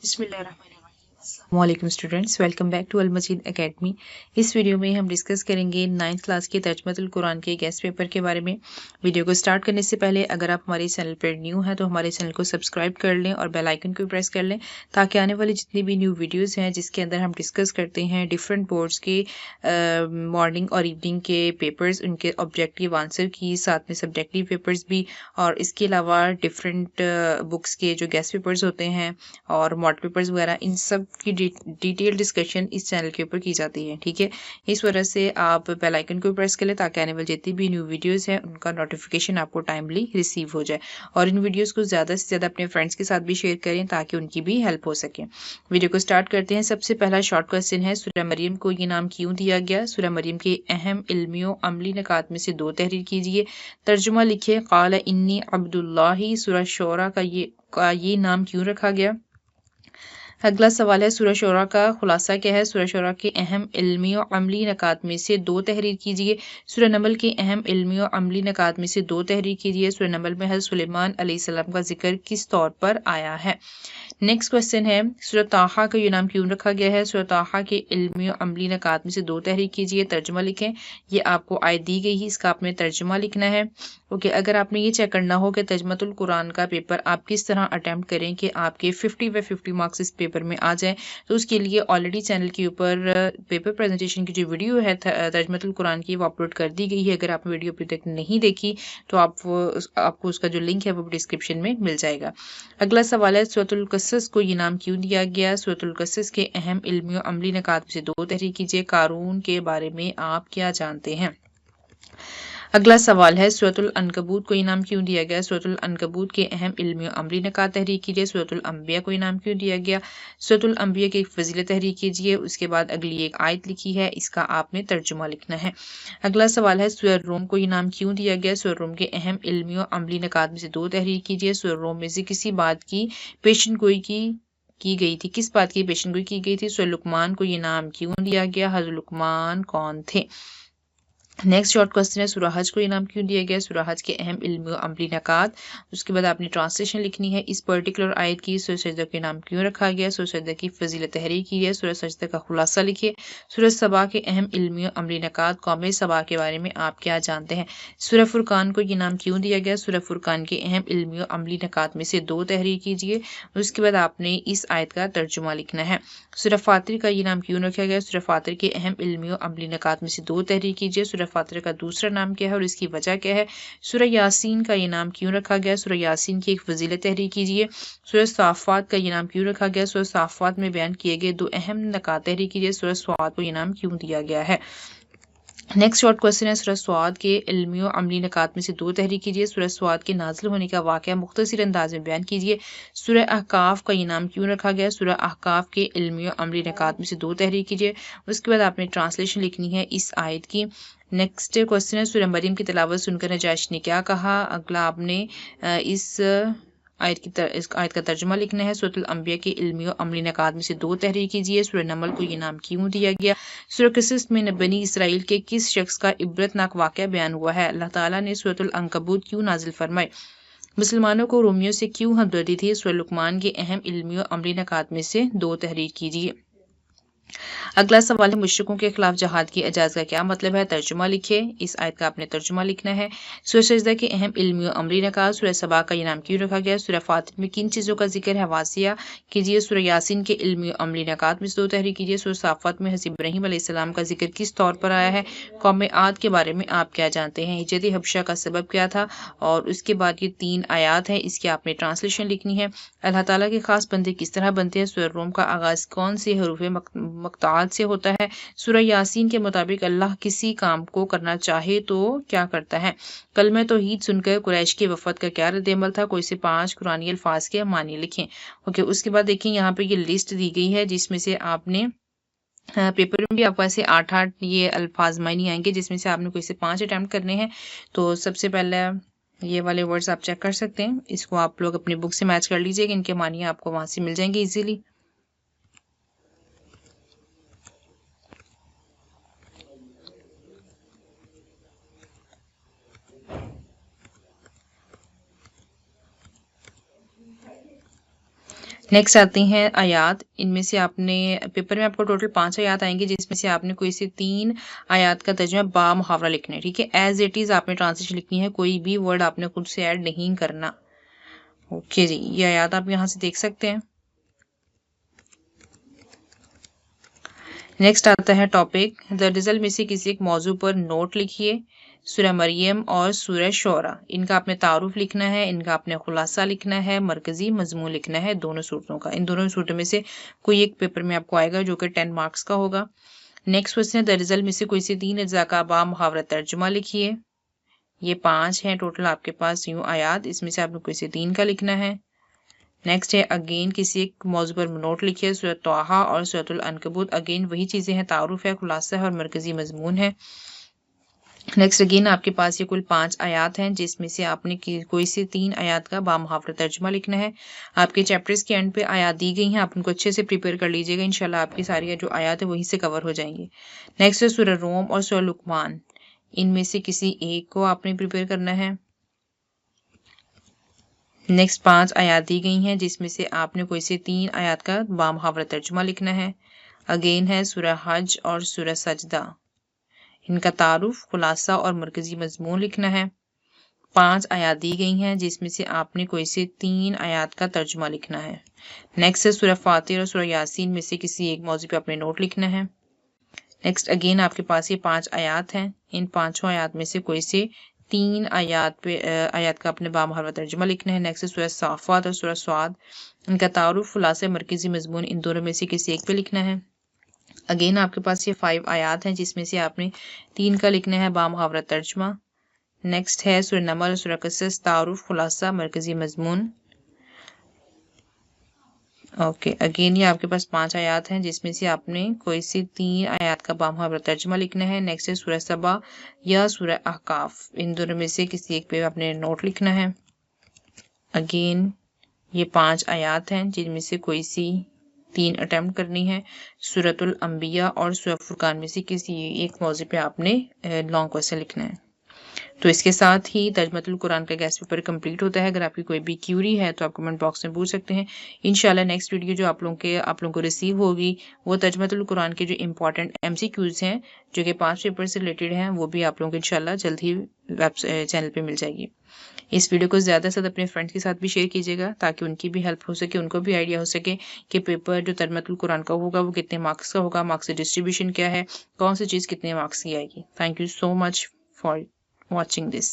बिस्मिल्लाहिर्रहमानिर्रहीम। Students, welcome back to Al Majeed academy. इस video में हम डिस्कस करेंगे 9th क्लास के तर्जुमतुल कुरान के गेस्ट पेपर के बारे में। वीडियो को स्टार्ट करने से पहले अगर आप हमारे चैनल पर न्यू हैं तो हमारे चैनल को सब्सक्राइब कर लें और बेल आइकन को प्रेस कर लें ताकि आने वाली जितनी भी न्यू वीडियोस हैं जिसके अंदर हम डिस्कस करते हैं डिफरेंट बोर्ड्स के मॉर्निंग और इवनिंग के पेपर्स, उनके ऑब्जेक्टिव आंसर की, साथ में सब्जेक्टिव पेपर्स भी, और इसके अलावा डिफरेंट बुक्स के जो गेस्ट पेपर्स होते हैं और मॉडल पेपर्स वगैरह, इन सब की डिटेल डिस्कशन इस चैनल के ऊपर की जाती है। ठीक है, इस वजह से आप बेल आइकन को प्रेस कर लें ताकि आने वाली जितनी भी न्यू वीडियोस हैं उनका नोटिफिकेशन आपको टाइमली रिसीव हो जाए, और इन वीडियोस को ज़्यादा से ज़्यादा अपने फ्रेंड्स के साथ भी शेयर करें ताकि उनकी भी हेल्प हो सके। वीडियो को स्टार्ट करते हैं। सबसे पहला शॉर्ट क्वेश्चन है, सूरह मरियम को ये नाम क्यों दिया गया? सूरह मरियम के अहम इल्मी और अमली नकात में से दो तहरीर कीजिए। तर्जुमा लिखिए। क़ाल इन्नी अब्दुल्लाही। सूरह शोरा का ये नाम क्यों रखा गया? अगला सवाल है, सूरह शोरा का खुलासा क्या है? सूरह शोरा के अहम इल्मी और अमली नकात में से दो तहरीर कीजिए। सूरह नमल के अहम इल्मी और अमली नकात में से दो तहरीर कीजिए। सूरह नमल में हज़रत सुलेमान अलैहिस्सलाम का जिक्र किस तौर पर आया है? नेक्स्ट क्वेश्चन है, सूरह ताहा का ये नाम क्यों रखा गया है? सूरह ताहा के इल्मी और अमली नकात में से दो तहरीर कीजिए। तर्जुमा लिखें। ये आपको आयत दी गई है, इसका आपने तर्जुमा लिखना है। ओके, अगर आपने ये चेक करना हो कि तर्जुमतुल कुरान का पेपर आप किस तरह अटेम्प्ट करें कि आपके 50/50 मार्क्स इस पेपर में आ जाए, तो उसके लिए ऑलरेडी चैनल के ऊपर पेपर प्रेजेंटेशन की जो वीडियो है तर्जुमतुल कुरान की, वो अपलोड कर दी गई है। अगर आपने वीडियो अभी तक नहीं देखी तो आपको उसका जो लिंक है वो डिस्क्रिप्शन में मिल जाएगा। अगला सवाल है, सूरतुल कसस को ये नाम क्यों दिया गया? सूरतुल कसस के अहम इल्मी और अमली नकात में से दो तहरीर कीजिए। कारून के बारे में आप क्या जानते हैं? अगला सवाल है, सूरतुल अनकबूत को इनाम क्यों दिया गया? सूरतुल अनकबूत के अहम इल्मी और अमली नकात तहरीर कीजिए। सूरतुल अंबिया को इनाम क्यों दिया गया? सूरतुल अंबिया की एक फजीलत तहरीर कीजिए। उसके बाद अगली एक आयत लिखी है, इसका आपने तर्जुमा लिखना है। अगला सवाल है, सूरह रूम को इनाम क्यों दिया गया? सूरह रूम के अहम इल्मी और अमली नकात में से दो तहरीर कीजिए। सूरह रूम में से किसी बात की पेशन गोई की गई थी? किस बात की पेशन गोई की गई थी? सूरह लुकमान को ये नाम क्यों दिया गया? हज़रत लुकमान कौन थे? नेक्स्ट शॉर्ट क्वेश्चन है, सूरह हज को इनाम क्यों दिया गया? सूरह हज के अहम इल्मी और अमली नकात। उसके बाद आपने ट्रांसलेशन लिखनी है इस पर्टिकुलर आयत की। सूरह सजदा के नाम क्यों रखा गया? सूरह सजदा की फजीलत तहरीर की है। सूरह सजदा का खुलासा लिखिए। सूरह सबा के अहम इल्मी और अमली नकात। कौम सबा के बारे में आप क्या जानते हैं? सूरह फुरकान को ये नाम क्यों दिया गया? सूरह फुरकान के अहम इल्मी और अमली नकात में से दो तहरीर कीजिए। उसके बाद आपने इस आयत का तर्जुमा लिखना है। सूरह फातिर का ये नाम क्यों रखा गया? सूरह फातिर के अहम इल्मी और अमली नकात में से दो तहरीर कीजिए। सूरह फातिर का दूसरा नाम क्या है और इसकी वजह क्या है? सूरह यासीन का ये नाम क्यों रखा गया? सूरह यासीन की एक फजीलत तहरीर कीजिए। सूरह साफ़ात का ये नाम क्यों रखा गया? सूरह साफ़ात में बयान किए गए दो अहम नकात तहरीर कीजिए। सूरह स्वाद को ये नाम क्यों दिया गया है? नेक्स्ट शॉर्ट क्वेश्चन है, सूरह स्वाद के इल्मी और अमली नकात में से दो तहरीर कीजिए। सूरह स्वाद के नाजिल होने का वाक़या मुख्तसर अंदाज में बयान कीजिए। सूरह अहकाफ का ये नाम क्यों रखा गया? सूरह अहकाफ के इल्मी और अमली नकात में से दो तहरीर कीजिए। उसके बाद आपने ट्रांसलेशन लिखनी है इस आयत की। नेक्स्ट क्वेश्चन है, सूरह मरियम की तिलावत सुनकर नजाश ने क्या कहा? अगला आपने इस आयत का तर्जुमा लिखना है। सूरतुल अंबिया के इल्मी और अमली नकात में से दो तहरीर कीजिए। सूरह नमल को ये नाम क्यों दिया गया? सूरह क़सस में बनी इसराइल के किस शख्स का इबरतनाक वाक़या बयान हुआ है? अल्लाह ताला ने सूरतुल अनकबूत क्यों नाजिल फरमाई? मुसलमानों को रोमियों से क्यों हमदर्दी थी? सूरह लुकमान के अहम इल्मी और अमली नकात में से दो तहरीर कीजिए। अगला सवाल है, मुश्रिकों के खिलाफ जहाद की इजाज़त का क्या मतलब है? तर्जुमा लिखिए। इस आयत का आपने तर्जुमा लिखना है। सूरह सजदा के अहम इल्मी और अमली नकात। सूरह सबा का ये नाम क्यों रखा गया? सूरह फातिर में किन चीज़ों का जिक्र है? वासिया कीजिए। सूरह यासीन के इल्मी और अमली नकात में से दो तहरीर कीजिए। सूरह साफ़ात में हज़रत इब्राहीम अलैहिस्सलाम का जिक्र किस तौर पर आया है? कौम आद के बारे में आप क्या जानते हैं? हिजरत हबशा का सबब क्या था? और उसके बाद ये 3 आयात हैं, इसकी आपने ट्रांसलेशन लिखनी है। अल्लाह ताला के खास बंदे किस तरह बनते हैं? सूरह रूम का आगाज़ कौन से हरूफ मक़ताअत से होता है? सूरह यासीन के मुताबिक अल्लाह किसी काम को करना चाहे तो क्या करता है? कलमा तौहीद सुनकर कुरैश के वफ़द का क्या रद्द-ए-अमल था? कोई से 5 कुरानी अल्फाज के मानी लिखें। ओके, उसके बाद देखिए यहाँ पे ये लिस्ट दी गई है जिसमें से आपने पेपर में भी आपको ऐसे 8-8 ये अल्फाज मायने आएंगे जिसमें से आपने कोई से 5 अटेम्प्ट करने हैं। तो सबसे पहले ये वाले वर्ड्स आप चेक कर सकते हैं, इसको आप लोग अपनी बुक से मैच कर लीजिए कि इनके मानी आपको वहां से मिल जाएंगे इजीली। نیکسٹ آتے ہیں آیات. ان میں سے آپ نے پیپر میں آپ کو ٹوٹل 5 آیات آئیں گے، جس میں سے آپ نے کوئی سے 3 آیات کا ترجمہ با محاورہ لکھنا ہے. ٹھیک ہے، ایز اٹ از آپ نے ٹرانسلیشن لکھنی ہے، کوئی بھی ورڈ آپ نے خود سے ایڈ نہیں کرنا. اوکے جی، یہ آیات آپ یہاں سے دیکھ سکتے ہیں. نیکسٹ آتا ہے ٹاپک. دراصل میں سے کسی ایک موضوع پر نوٹ لکھیے. سورہ مریم اور سورہ شعراء، ان کا آپ نے تعارف لکھنا ہے، ان کا آپ نے خلاصہ لکھنا ہے، مرکزی مضمون لکھنا ہے دونوں صورتوں کا. ان دونوں صورتوں میں سے کوئی ایک پیپر میں آپ کو آئے گا جو کہ 10 مارکس کا ہوگا. نیکسٹ کوشچن ہے، دراصل میں سے کوئی سے 3 اجزاء کا با محاورہ ترجمہ لکھیے. یہ 5 ہیں ٹوٹل آپ کے پاس یوں آیات، اس میں سے آپ نے کوئی سے 3 کا لکھنا ہے. نیکسٹ ہے اگین کسی ایک موضوع پر نوٹ لکھیے. سورۃ طٰہٰ اور سورۃ العنکبوت، اگین وہی چیزیں ہیں، تعارف ہے، خلاصہ ہے اور مرکزی مضمون ہے. نیکسٹ اگین آپ کے پاس یہ کل 5 آیات ہیں، جس میں سے آپ نے کوئی سے 3 آیات کا با محاورہ ترجمہ لکھنا ہے. آپ کے چیپٹرز کے اینڈ پہ آیات دی گئی ہیں، آپ ان کو اچھے سے پریپیئر کر لیجیے گا، انشاءاللہ آپ کی ساری جو آیات ہیں وہیں سے کور ہو جائیں گی. نیکسٹ ہے سورہ روم اور سورہ لقمان، ان میں سے کسی ایک کو آپ نے پریپیئر کرنا ہے. نیکسٹ 5 آیات دی گئی ہیں، جس میں سے آپ نے کوئی سے 3 آیات کا با محاورہ ترجمہ لکھنا ہے. اگین ہے سورہ حج اور سورہ سجدہ، ان کا تعارف، خلاصہ اور مرکزی مضمون لکھنا ہے. 5 آیات دی گئی ہیں، جس میں سے آپ نے کوئی سے 3 آیات کا ترجمہ لکھنا ہے. نیکسٹ ہے سورہ فاتر اور سورہ یاسین میں سے کسی ایک موضوع پہ اپنے نوٹ لکھنا ہے. نیکسٹ اگین آپ کے پاس یہ 5 آیات ہیں، ان 5 آیات میں سے کوئی سے 3 آیات کا اپنے با محاورہ ترجمہ لکھنا ہے. نیکسٹ سورہ صافات اور سورہ صاد، ان کا تعارف، خلاصہ، مرکزی مضمون ان دونوں میں سے کسی ایک پہ لکھنا ہے. اگین آپ کے پاس یہ 5 آیات ہیں، جس میں سے آپ نے 3 کا لکھنا ہے با محاورہ ترجمہ. نیکسٹ ہے سورہ نمل اور سورہ قصص، تعارف، خلاصہ، مرکزی مضمون. اوکے، اگین یہ آپ کے پاس 5 آیات ہیں، جس میں سے آپ نے کوئی سی 3 آیات کا با محاورہ ترجمہ لکھنا ہے. نیکسٹ ہے سورہ سبا یا سورہ احقاف، ان دونوں میں سے کسی ایک پہ اپنے نوٹ لکھنا ہے. اگین یہ 5 آیات ہیں، جن میں سے کوئی سی 3 اٹیمپٹ کرنی ہے. سورۃ الانبیاء اور سورہ فرقان میں سے کسی ایک موضوع پہ آپ نے لانگ کوسچن لکھنا ہے. تو اس کے ساتھ ہی ترجمہ القرآن کا گیسٹ پیپر کمپلیٹ ہوتا ہے. اگر آپ کی کوئی بھی کیوری ہے تو آپ کمنٹ باکس میں پوچھ سکتے ہیں. انشاءاللہ نیکسٹ ویڈیو جو آپ لوگوں کو ریسیو ہوگی وہ ترجمہ القرآن کے جو امپورٹنٹ MCQs ہیں جو کہ 5 پیپر سے ریلیٹڈ ہیں، وہ بھی آپ لوگوں کو انشاءاللہ جلد ہی چینل پہ مل جائے گی. اس ویڈیو کو زیادہ سے زیادہ اپنے فرینڈ کے ساتھ بھی شیئر کیجیے گا تاکہ ان کی بھی ہیلپ ہو سکے، ان کو بھی آئیڈیا ہو سکے کہ پیپر جو ترجمہ القرآن کا ہوگا وہ کتنے مارکس کا ہوگا، مارکس ڈسٹریبیوشن کیا ہے، کون سی چیز کتنے مارکس کی آئے گی. Thank you so much for watching this.